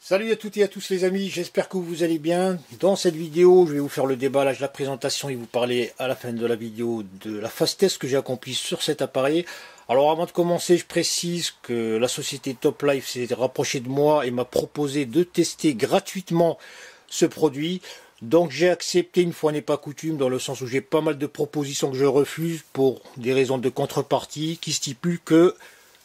Salut à toutes et à tous les amis, j'espère que vous allez bien. Dans cette vidéo, je vais vous faire le déballage, la présentation et vous parler à la fin de la vidéo de la phase test que j'ai accomplie sur cet appareil. Alors avant de commencer, je précise que la société Top Life s'est rapprochée de moi et m'a proposé de tester gratuitement ce produit. Donc j'ai accepté, une fois n'est pas coutume, dans le sens où j'ai pas mal de propositions que je refuse pour des raisons de contrepartie qui stipulent que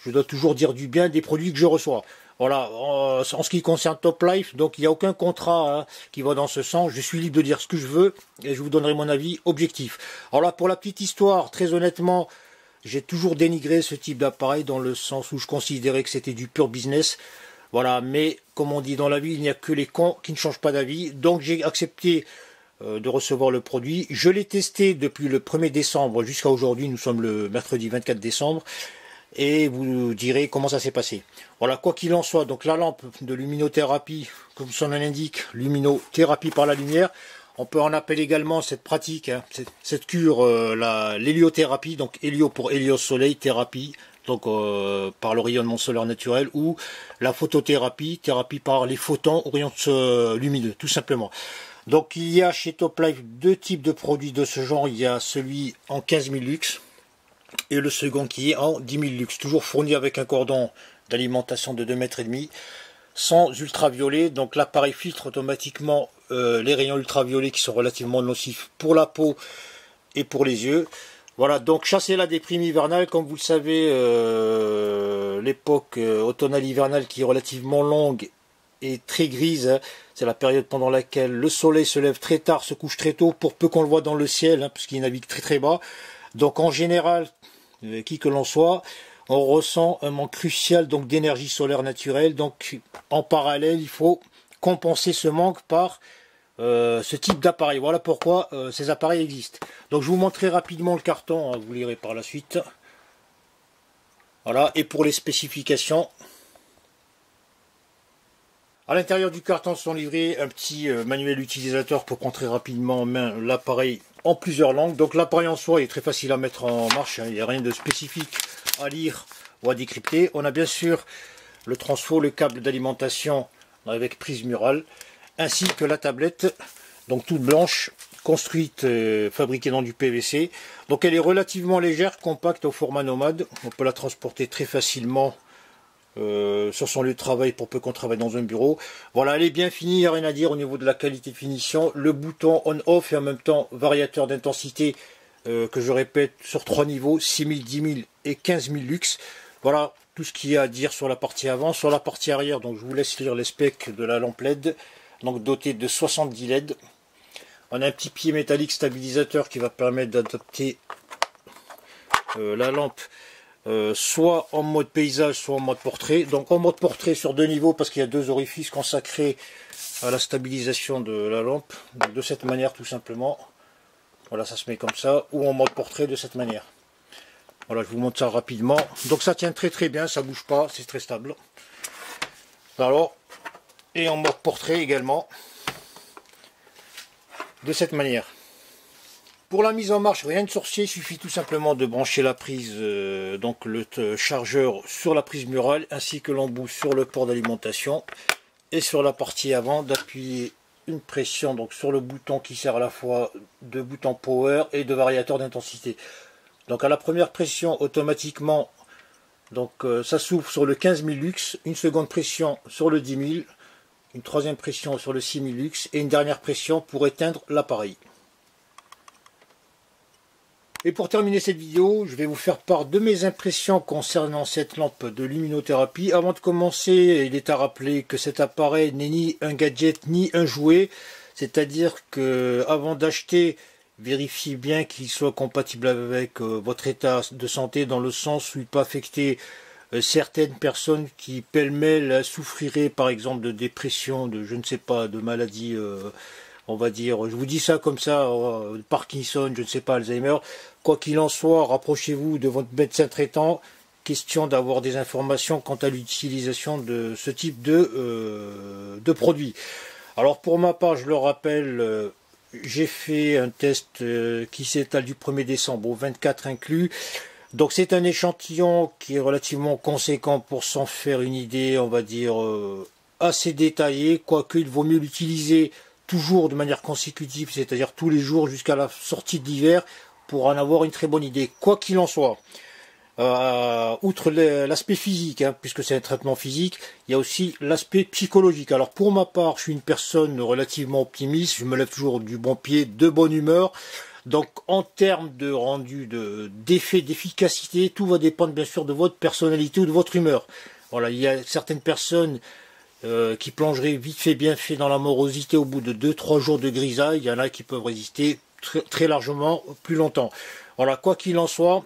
je dois toujours dire du bien des produits que je reçois. Voilà, en ce qui concerne Top Life, donc il n'y a aucun contrat qui va dans ce sens. Je suis libre de dire ce que je veux et je vous donnerai mon avis objectif. Alors là, pour la petite histoire, très honnêtement, j'ai toujours dénigré ce type d'appareil dans le sens où je considérais que c'était du pur business. Voilà, mais comme on dit dans la vie, il n'y a que les cons qui ne changent pas d'avis. Donc j'ai accepté de recevoir le produit. Je l'ai testé depuis le 1er décembre jusqu'à aujourd'hui. Nous sommes le mercredi 24 décembre. Et vous direz comment ça s'est passé. Voilà, quoi qu'il en soit, donc la lampe de luminothérapie, comme son nom l'indique, luminothérapie par la lumière, on peut en appeler également cette pratique, cette cure, l'héliothérapie, donc hélio pour hélios soleil, thérapie, donc par le rayonnement solaire naturel, ou la photothérapie, thérapie par les photons aux rayons lumineux, tout simplement. Donc il y a chez Top Life deux types de produits de ce genre, il y a celui en 15 000 lux, et le second qui est en 10 000 lux, toujours fourni avec un cordon d'alimentation de 2,5 m, sans ultraviolet. Donc l'appareil filtre automatiquement les rayons ultraviolets qui sont relativement nocifs pour la peau et pour les yeux. Voilà, donc chasser la déprime hivernale, comme vous le savez, l'époque automnale hivernale qui est relativement longue et très grise, c'est la période pendant laquelle le soleil se lève très tard, se couche très tôt, pour peu qu'on le voit dans le ciel, puisqu'il navigue très très bas. Donc en général, qui que l'on soit, on ressent un manque crucial donc d'énergie solaire naturelle. Donc en parallèle, il faut compenser ce manque par ce type d'appareil. Voilà pourquoi ces appareils existent. Donc je vous montrerai rapidement le carton, vous lirez par la suite. Voilà, et pour les spécifications, à l'intérieur du carton sont livrés un petit manuel utilisateur pour prendre rapidement en main l'appareil en plusieurs langues. Donc l'appareil en soi est très facile à mettre en marche, il n'y a rien de spécifique à lire ou à décrypter. On a bien sûr le transfo, le câble d'alimentation avec prise murale, ainsi que la tablette, donc toute blanche, construite, fabriquée dans du PVC. Donc elle est relativement légère, compacte au format nomade. On peut la transporter très facilement sur son lieu de travail pour peu qu'on travaille dans un bureau. Voilà, elle est bien finie, il n'y a rien à dire au niveau de la qualité de finition. Le bouton on-off et en même temps variateur d'intensité que je répète sur 3 niveaux, 6000, 10 000 et 15 000 lux. Voilà tout ce qu'il y a à dire sur la partie avant. Sur la partie arrière, donc je vous laisse lire les specs de la lampe LED, donc dotée de 70 LED. On a un petit pied métallique stabilisateur qui va permettre d'adapter la lampe soit en mode paysage, soit en mode portrait. Donc en mode portrait sur 2 niveaux, parce qu'il y a 2 orifices consacrés à la stabilisation de la lampe. Donc de cette manière tout simplement. Voilà, ça se met comme ça. Ou en mode portrait de cette manière. Voilà, je vous montre ça rapidement. Donc ça tient très très bien, ça bouge pas, c'est très stable. Alors, et en mode portrait également. De cette manière. Pour la mise en marche, rien de sorcier, il suffit tout simplement de brancher la prise, donc le chargeur sur la prise murale, ainsi que l'embout sur le port d'alimentation, et sur la partie avant d'appuyer une pression donc sur le bouton qui sert à la fois de bouton power et de variateur d'intensité. Donc à la première pression, automatiquement, donc ça s'ouvre sur le 15 000 lux, une seconde pression sur le 10 000, une troisième pression sur le 6 000 lux et une dernière pression pour éteindre l'appareil. Et pour terminer cette vidéo, je vais vous faire part de mes impressions concernant cette lampe de luminothérapie. Avant de commencer, il est à rappeler que cet appareil n'est ni un gadget ni un jouet. C'est-à-dire que avant d'acheter, vérifiez bien qu'il soit compatible avec votre état de santé, dans le sens où il peut affecter certaines personnes qui pêle-mêle souffriraient par exemple de dépression, de je ne sais pas, de maladies, on va dire, je vous dis ça comme ça, Parkinson, je ne sais pas, Alzheimer. Quoi qu'il en soit, rapprochez-vous de votre médecin traitant, question d'avoir des informations quant à l'utilisation de ce type de produit. Alors pour ma part, je le rappelle, j'ai fait un test qui s'étale du 1er décembre au 24 inclus. Donc c'est un échantillon qui est relativement conséquent pour s'en faire une idée, on va dire, assez détaillé, quoique il vaut mieux l'utiliser toujours de manière consécutive, c'est-à-dire tous les jours jusqu'à la sortie de l'hiver, pour en avoir une très bonne idée. Quoi qu'il en soit, outre l'aspect physique, hein, puisque c'est un traitement physique, il y a aussi l'aspect psychologique. Alors pour ma part, je suis une personne relativement optimiste, je me lève toujours du bon pied, de bonne humeur. Donc en termes de rendu, d'effet, d'efficacité, tout va dépendre bien sûr de votre personnalité ou de votre humeur. Voilà, il y a certaines personnes qui plongeraient vite fait bien fait dans la morosité au bout de 2-3 jours de grisaille. Il y en a qui peuvent résister très largement plus longtemps. Voilà, quoi qu'il en soit,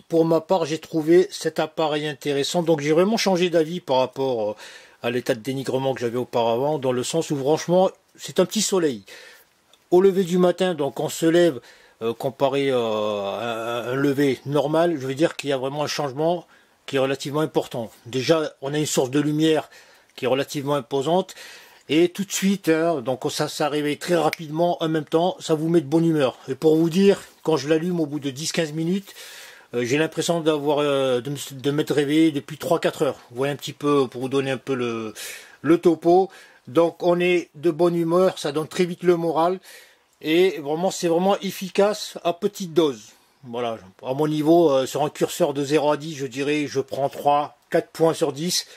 pour ma part, j'ai trouvé cet appareil intéressant. Donc j'ai vraiment changé d'avis par rapport à l'état de dénigrement que j'avais auparavant, dans le sens où franchement, c'est un petit soleil. Au lever du matin, donc on se lève, comparé à un lever normal, je veux dire qu'il y a vraiment un changement qui est relativement important. Déjà, on a une source de lumière qui est relativement imposante, et tout de suite, hein, donc ça réveille très rapidement, en même temps, ça vous met de bonne humeur. Et pour vous dire, quand je l'allume au bout de 10-15 minutes, j'ai l'impression de m'être réveillé depuis 3-4 heures. Vous voyez un petit peu, pour vous donner un peu le topo. Donc on est de bonne humeur, ça donne très vite le moral. Et vraiment, c'est vraiment efficace à petite dose. Voilà, à mon niveau, sur un curseur de 0 à 10, je dirais, je prends 3-4 points sur 10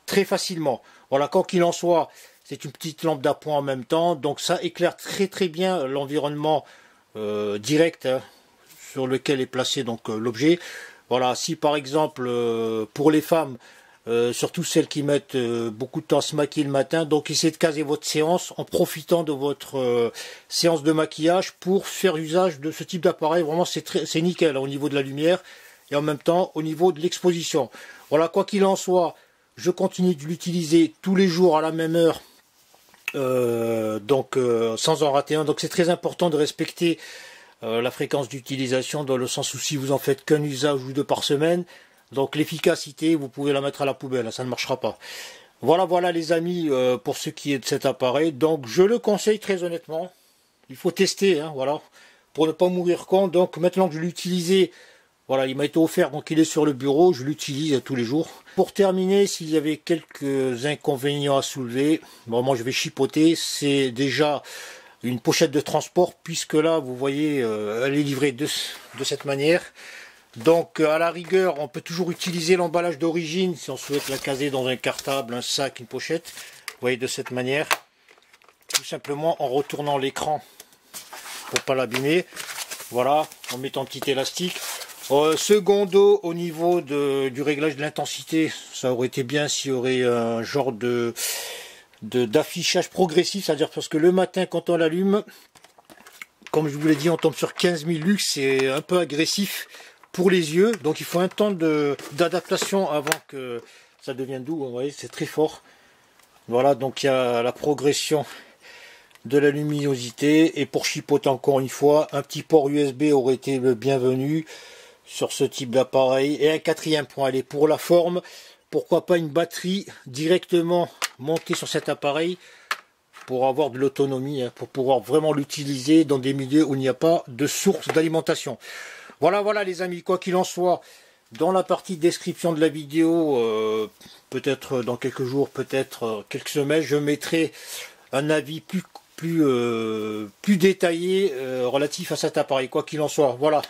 très facilement. Voilà, quoi qu'il en soit, c'est une petite lampe d'appoint en même temps. Donc ça éclaire très bien l'environnement direct, hein, sur lequel est placé donc l'objet. Voilà, si par exemple pour les femmes, surtout celles qui mettent beaucoup de temps à se maquiller le matin, donc essayez de caser votre séance en profitant de votre séance de maquillage pour faire usage de ce type d'appareil. Vraiment c'est nickel, hein, au niveau de la lumière et en même temps au niveau de l'exposition. Voilà, quoi qu'il en soit, je continue de l'utiliser tous les jours à la même heure, sans en rater un. Donc c'est très important de respecter la fréquence d'utilisation, dans le sens où si vous en faites qu'un usage ou 2 par semaine, donc l'efficacité, vous pouvez la mettre à la poubelle, ça ne marchera pas. Voilà les amis, pour ce qui est de cet appareil. Donc je le conseille très honnêtement. Il faut tester, hein, voilà, pour ne pas mourir con. Donc maintenant que je l'ai utilisé, voilà, il m'a été offert, donc il est sur le bureau, je l'utilise tous les jours. Pour terminer, s'il y avait quelques inconvénients à soulever, bon, moi je vais chipoter, c'est déjà une pochette de transport, puisque là vous voyez elle est livrée de cette manière. Donc à la rigueur on peut toujours utiliser l'emballage d'origine si on souhaite la caser dans un cartable, un sac, une pochette. Vous voyez, de cette manière, tout simplement en retournant l'écran pour pas l'abîmer. Voilà, en mettant un petit élastique. Secondo, au niveau du réglage de l'intensité, ça aurait été bien s'il y aurait un genre d'affichage progressif, c'est-à-dire parce que le matin quand on l'allume, comme je vous l'ai dit, on tombe sur 15 000 lux, c'est un peu agressif pour les yeux, donc il faut un temps d'adaptation avant que ça devienne doux. Vous voyez, c'est très fort. Voilà, donc il y a la progression de la luminosité, et pour chipoter encore une fois, un petit port USB aurait été le bienvenu sur ce type d'appareil. Et un quatrième point, allez, pour la forme, pourquoi pas une batterie directement montée sur cet appareil pour avoir de l'autonomie, hein, pour pouvoir vraiment l'utiliser dans des milieux où il n'y a pas de source d'alimentation. Voilà les amis, quoi qu'il en soit, dans la partie description de la vidéo, peut-être dans quelques jours, peut-être quelques semaines, je mettrai un avis plus détaillé relatif à cet appareil, quoi qu'il en soit. Voilà.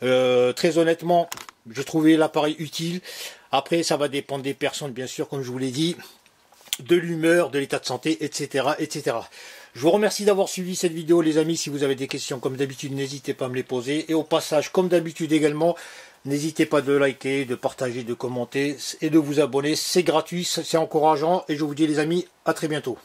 Très honnêtement, j'ai trouvé l'appareil utile. Après, ça va dépendre des personnes, bien sûr, comme je vous l'ai dit, de l'humeur, de l'état de santé, etc., etc. Je vous remercie d'avoir suivi cette vidéo, les amis. Si vous avez des questions, comme d'habitude, n'hésitez pas à me les poser. Et au passage, comme d'habitude également, n'hésitez pas de liker, de partager, de commenter et de vous abonner. C'est gratuit, c'est encourageant. Et je vous dis, les amis, à très bientôt.